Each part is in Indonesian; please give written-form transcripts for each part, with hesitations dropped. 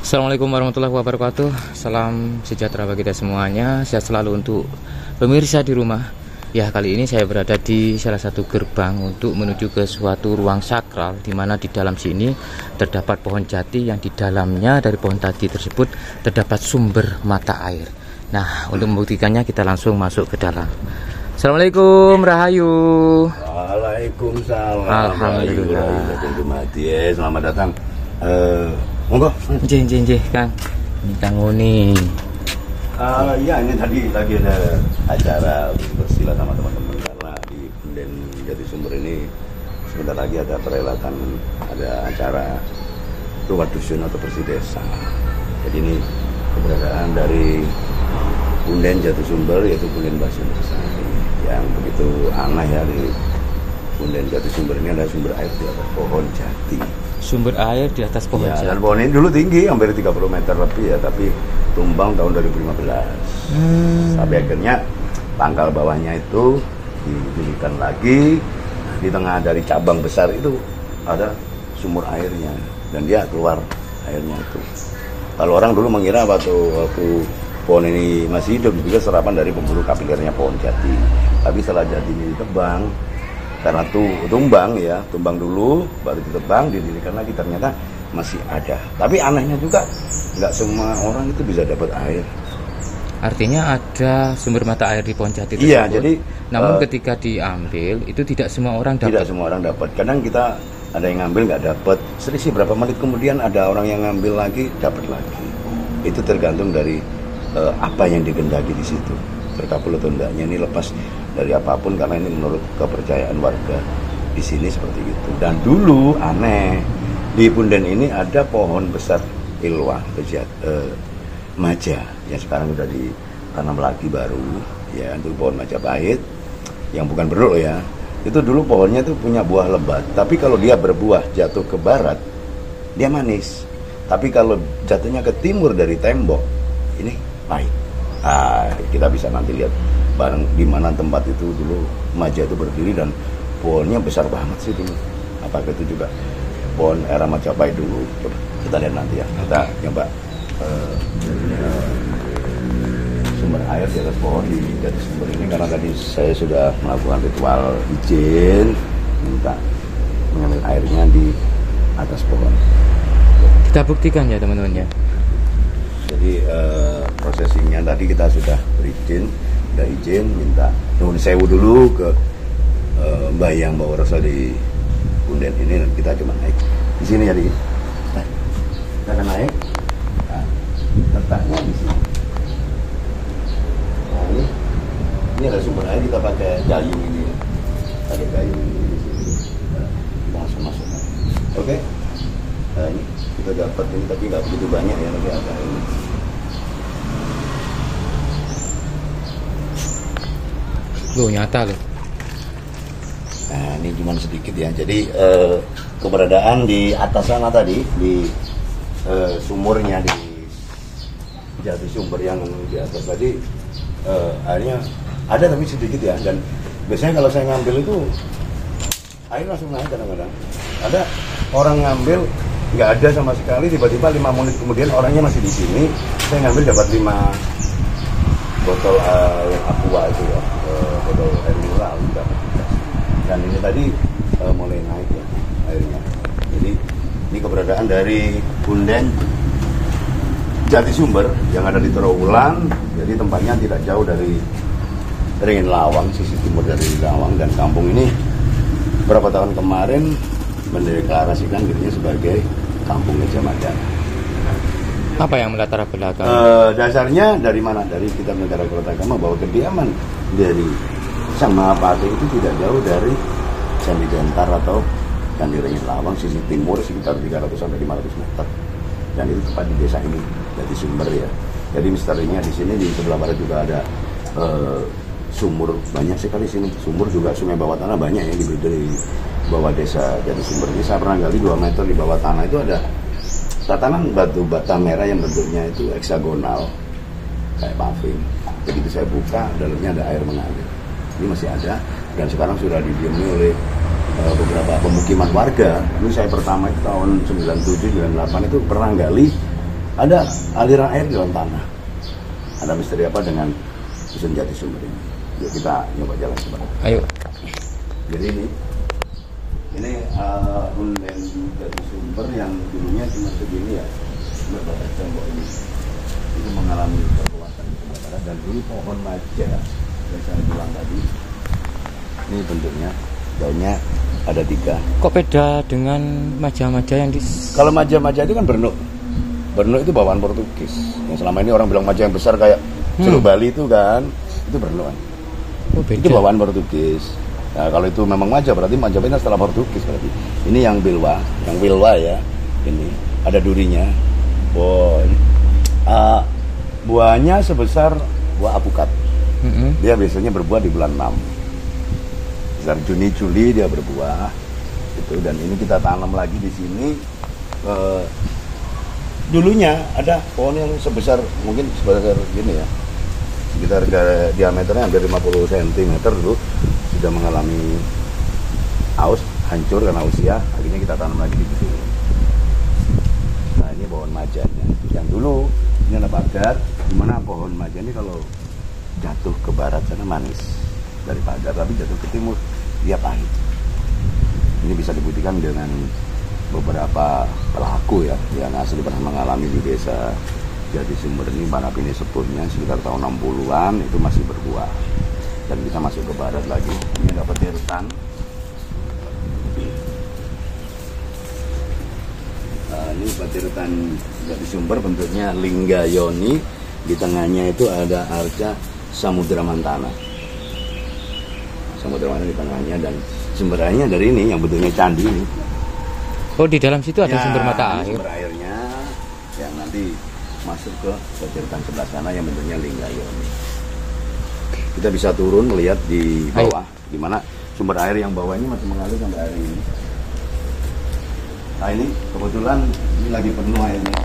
Assalamualaikum warahmatullahi wabarakatuh. Salam sejahtera bagi kita semuanya. Sehat selalu untuk pemirsa di rumah. Ya, kali ini saya berada di salah satu gerbang untuk menuju ke suatu ruang sakral, di mana di dalam sini terdapat pohon jati yang di dalamnya dari pohon jati tersebut terdapat sumber mata air. Nah, untuk membuktikannya kita langsung masuk ke dalam. Assalamualaikum, Rahayu. Waalaikumsalam. Alhamdulillah. Selamat datang. Monggo. Jih, Kang. Ini Kang Uni. Ya, ini tadi ada acara bersila sama teman-teman karena di Punden Jatisumber ini sebentar lagi ada perhelatan, ada acara rumah dusun atau bersih desa. Jadi ini keberadaan dari Punden Jatisumber, yaitu Punden Basunesari, yang begitu aneh ya. Di Punden Jatisumber ini ada sumber air di atas pohon jati. Sumber air di atas pohon Ya, jati. dan pohon ini dulu tinggi, hampir 30 meter lebih ya, tapi tumbang tahun 2015. Tapi akhirnya pangkal bawahnya itu didirikan lagi. Di tengah dari cabang besar itu ada sumur airnya, dan dia keluar airnya itu. Kalau orang dulu mengira waktu pohon ini masih hidup juga serapan dari pembuluh kapilernya pohon jati. Tapi setelah jati ini ditebang, karena tumbang dulu baru ditebang, didirikan lagi, ternyata masih ada. Tapi anehnya juga nggak semua orang itu bisa dapat air. Artinya ada sumber mata air di pohon jati tersebut. Iya, jadi namun ketika diambil itu tidak semua orang dapat. Tidak semua orang dapat. Kadang kita ada yang ngambil nggak dapat. Selisih berapa menit kemudian ada orang yang ngambil lagi, dapat lagi. Itu tergantung dari apa yang dikehendaki di situ. Terkabul atau enggaknya ini lepas dari apapun, karena ini menurut kepercayaan warga di sini seperti itu. Dan dulu aneh, di Punden ini ada pohon besar ilwah maja yang sekarang sudah ditanam lagi baru ya, untuk pohon Majapahit yang bukan beruk ya. Itu dulu pohonnya itu punya buah lebat, tapi kalau dia berbuah jatuh ke barat dia manis, tapi kalau jatuhnya ke timur dari tembok ini pahit. Kita bisa nanti lihat bareng di mana tempat itu dulu maja itu berdiri, dan pohonnya besar banget sih dulu. Apakah itu juga pohon era Majapahit dulu? Coba kita lihat nanti ya. Kita coba sumber air di atas pohon di Jatisumber ini, karena tadi saya sudah melakukan ritual izin minta mengambil airnya di atas pohon. Kita buktikan ya teman-teman ya. Jadi prosesinya tadi kita sudah berizin, minta nuhun sewu dulu ke Mbah Yang Bawa Rasa di Punden ini, dan kita cuma naik di sini. Jadi kita akan naik, letaknya di sini. Nah, ini ada sumber air, kita pakai gayung ini, di sini. Kita masuk. Oke. Nah, ini kita dapat ini, tapi nggak begitu banyak ya, nanti ada ini. Loh, nyata loh. Nah, ini cuma sedikit ya. Jadi keberadaan di atas sana tadi, di sumurnya di Jatisumber yang di atas tadi, airnya ada tapi sedikit ya. Dan biasanya kalau saya ngambil itu air langsung naik kadang-kadang. Ada orang ngambil nggak ada sama sekali, tiba-tiba 5 menit kemudian orangnya masih di sini. Saya ngambil dapat 5 botol yang aqua itu ya, botol air mineral dapat. Dan ini tadi mulai naik ya airnya. Jadi ini keberadaan dari Punden Jatisumber yang ada di Trawulan. Jadi tempatnya tidak jauh dari Ringin Lawang, sisi timur dari Lawang. Dan kampung ini beberapa tahun kemarin mendeklarasikan dirinya sebagai Kampung Gajah Mada. Apa yang melatar belakang? Dasarnya dari mana? Dari Kitab Negara Kertagama, bahwa kediaman dari Sang Mahapati itu tidak jauh dari Candi Dentar atau Candi Ringin Lawang, sisi timur sekitar 300 sampai 500 meter. Dan itu tepat di desa ini, Jatisumber ya. Jadi misterinya di sini, di sebelah barat juga ada sumur, banyak sekali sini. Sumur juga, sungai bawah tanah banyak yang di bawah desa Jatisumber ini. Saya pernah gali 2 meter di bawah tanah itu ada tatanan batu bata merah yang bentuknya itu heksagonal kayak paving. Begitu saya buka, dalamnya ada air mengalir. Ini masih ada, dan sekarang sudah didiami oleh beberapa pemukiman warga. Ini saya pertama itu tahun 97-98 itu pernah gali ada aliran air di dalam tanah. Ada misteri apa dengan dusun Jatisumber ini? Yuk kita nyoba jalan sebentar. Ayo. Jadi ini runden Jatisumber yang dulunya cuma segini ya, berbatas tembok ini. Itu mengalami perluasan kebakaran, dan dulu pohon maja yang saya bilang tadi, ini bentuknya daunnya ada 3. Kok beda dengan maja-maja yang di... Kalau maja-maja itu kan bernuk itu bawaan Portugis. Yang selama ini orang bilang maja yang besar kayak Celuk Bali itu kan, itu bernuk kan. Oh, beda. Itu bawaan Portugis. Nah, kalau itu memang maja berarti Majapahit setelah Portugis berarti. Ini yang wilwa ya. Ini ada durinya. Buahnya sebesar buah apukat. Dia biasanya berbuah di bulan 6. Sekitar Juni Juli dia berbuah. Itu, dan ini kita tanam lagi di sini. Dulunya ada pohon yang sebesar mungkin sebesar gini ya. Sekitar diameternya hampir 50 cm dulu, sudah mengalami aus, hancur karena usia. Akhirnya kita tanam lagi di sini. Nah, ini pohon majanya. Yang dulu ini ada pagar, dimana pohon maja ini kalau jatuh ke barat sana manis dari pagar, tapi jatuh ke timur dia pahit. Ini bisa dibuktikan dengan beberapa pelaku ya yang asli pernah mengalami di desa Jatisumber ini, mana ini sepuhnya sekitar tahun 60-an itu masih berbuah. Dan kita masuk ke barat lagi, ini ada petirutan. Ini petirutan Jatisumber, bentuknya lingga yoni, di tengahnya itu ada arca Samudra Mantana. Samudra Mantana di tengahnya, dan sumber airnya dari ini yang bentuknya candi ini. Oh, di dalam situ ada Ya, sumber mata air. Sumber airnya yang nanti masuk ke petirutan sebelah sana yang bentuknya lingga yoni. Kita bisa turun melihat di bawah, di mana sumber air yang bawah ini masih mengalir sampai hari ini. Nah, ini kebetulan ini lagi penuh airnya.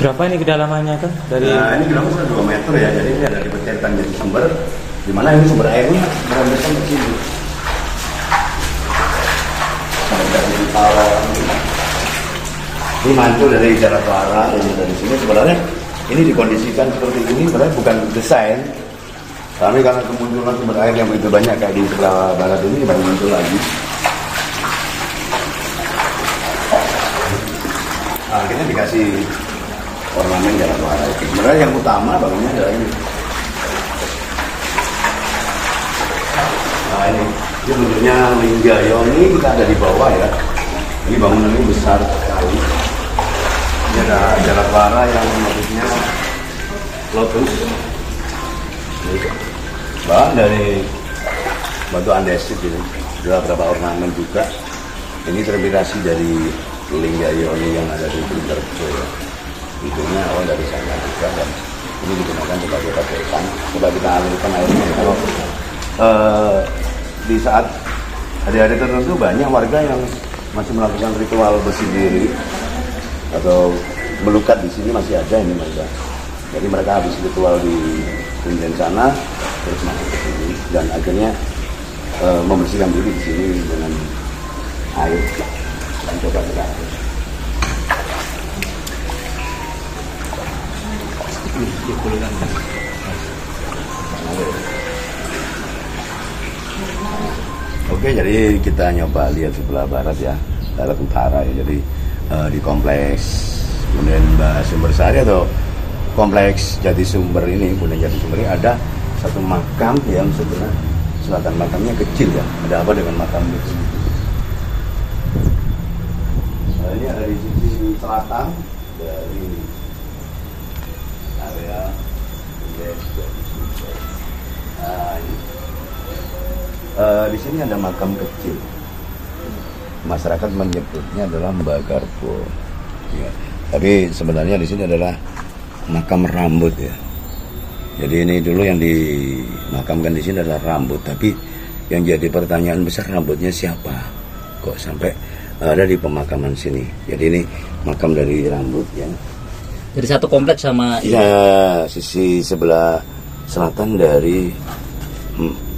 Berapa ini kedalamannya kan? Dari Nah, ini kedalaman 2 meter ya, jadi ini ada di petirutan Jatisumber, di mana ini sumber airnya berhamburan ke sini. Ini mantul dari jarak Clara, ini dari sini. Sebenarnya ini dikondisikan seperti ini sebenarnya bukan desain, tapi karena kemunculan sumber air yang begitu banyak kayak di sebelah barat ini baru muncul lagi. Nah, kita dikasih ornamen jalan Clara. Sebenarnya yang utama bangunnya adalah ini. Nah, ini bentuknya lingga yoni, kita ada di bawah ya. Ini bangunan ini besar sekali. Ini ada jalan Clara yang motifnya lotus. Bahan dari batu andesit ini. Ada beberapa ornamen juga. Ini terinspirasi dari lingga yoni yang ada di Blinderjo ya. Hidungnya awal dari sana juga, dan ini digunakan sebagai padesan. Coba kita alirkan airnya. Kalau di saat hari-hari tertentu banyak warga yang masih melakukan ritual bersih diri atau melukat di sini, masih ada ini mereka. Jadi mereka habis ritual di kemudian sana terus masuk ke sini dan akhirnya membersihkan diri di sini dengan air. Dan coba kita Oke, jadi kita nyoba lihat sebelah barat ya, barat utara ya. Jadi di kompleks kemudian Mbak Sumbersari atau kompleks Jatisumber ini, kemudian Jatisumber ini ada satu makam yang sebenarnya selatan, makamnya kecil ya. Ada apa dengan makam itu? Ini ada di sisi selatan dari area Punden Jati Sumber. Nah, ini. Di sini ada makam kecil. Masyarakat menyebutnya adalah Mbagarbo. Ya. Tapi sebenarnya di sini adalah makam rambut ya. Jadi ini dulu yang dimakamkan di sini adalah rambut. Tapi yang jadi pertanyaan besar, rambutnya siapa? Kok sampai ada di pemakaman sini? Jadi ini makam dari rambut ya. Dari satu kompleks sama Ya, sisi sebelah selatan dari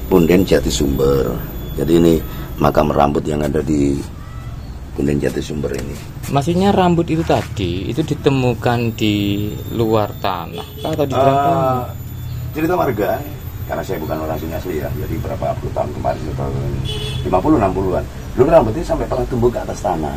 Punden Jati Sumber. Jadi ini makam rambut yang ada di Punden Jati Sumber ini. Maksudnya rambut itu tadi itu ditemukan di luar tanah atau di dalam tanah? Cerita warga, karena saya bukan orang sini asli ya, jadi berapa puluh tahun kemarin, tahun 50-60an. Dulu rambutnya sampai pernah tumbuh ke atas tanah.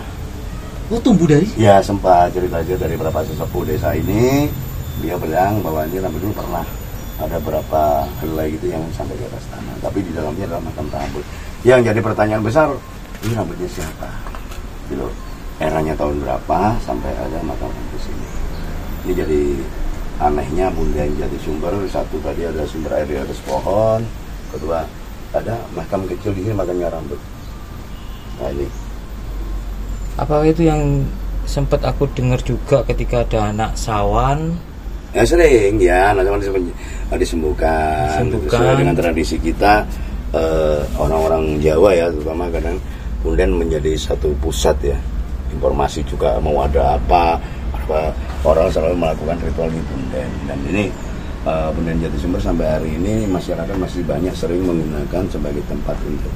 Oh, tumbuh dari? Ya, sempat cerita aja dari beberapa sesepuh desa ini, dia bilang bahwa ini rambut dulu pernah ada berapa helai gitu yang sampai di atas tanah, tapi di dalamnya adalah makam rambut. Yang jadi pertanyaan besar, ini rambutnya siapa? Gitu. Eranya tahun berapa sampai ada makam rambut sini? Ini jadi anehnya Punden Jati Sumber. Satu tadi ada sumber air di atas pohon, kedua ada makam kecil di sini, makamnya rambut. Nah ini. Apa itu yang sempat aku dengar juga ketika ada anak sawan? Ya sering ya, anak sawan disembuhkan. Sesuai dengan tradisi kita, orang-orang Jawa ya, terutama kadang Punden menjadi satu pusat ya. Informasi juga mau ada apa orang selalu melakukan ritual di Punden. Dan ini Punden Jati Sumber sampai hari ini masyarakat masih banyak sering menggunakan sebagai tempat untuk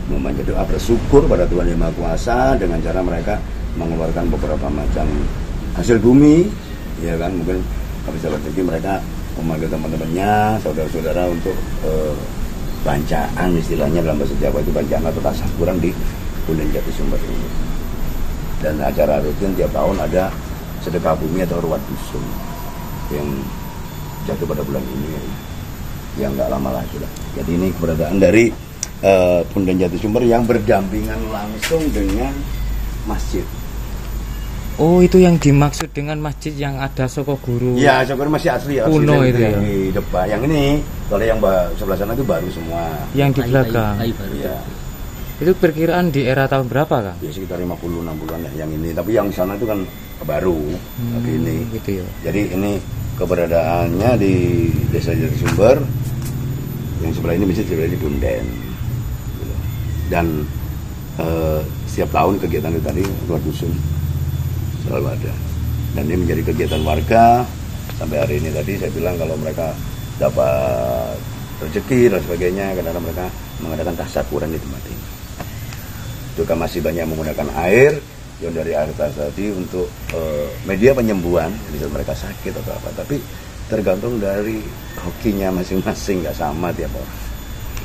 memanjat doa bersyukur pada Tuhan Yang Maha Kuasa dengan cara mereka mengeluarkan beberapa macam hasil bumi, ya kan, mungkin bisa rezeki mereka memanggil teman-temannya, saudara-saudara untuk bancaan, istilahnya dalam bahasa Jawa itu bancaan atau tasyakuran di Punden Jati Sumber ini. Dan acara rutin tiap tahun ada sedekah bumi atau ruat dusun yang jatuh pada bulan ini, yang nggak lama lagi lah. Jadi ini keberadaan dari Punden Jati Sumber yang berdampingan langsung dengan masjid. Oh, itu yang dimaksud dengan masjid yang ada Soko Guru. Ya, Soko Guru masih asli ya. Kuno itu ya. Di depan. Yang ini, kalau yang sebelah sana itu baru semua. Yang di belakang. Iya. Itu perkiraan di era tahun berapa, Kang? Ya sekitar 50-60-an ya yang ini. Tapi yang sana itu kan baru. Tapi ini. Gitu ya. Jadi ini keberadaannya di Desa Jati Sumber. Yang sebelah ini masjid, sebelah ini Punden. Dan setiap tahun kegiatan itu tadi luar dusun selalu ada, dan ini menjadi kegiatan warga sampai hari ini. Tadi saya bilang kalau mereka dapat rezeki dan sebagainya karena mereka mengadakan tasyakuran di tempat ini. Juga masih banyak menggunakan air yang dari air tadi untuk media penyembuhan bisa mereka sakit atau apa, tapi tergantung dari hokinya masing-masing, nggak sama tiap orang.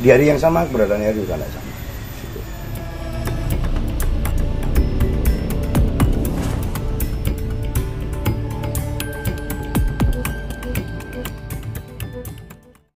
Di hari yang sama keberadaannya juga nggak sama.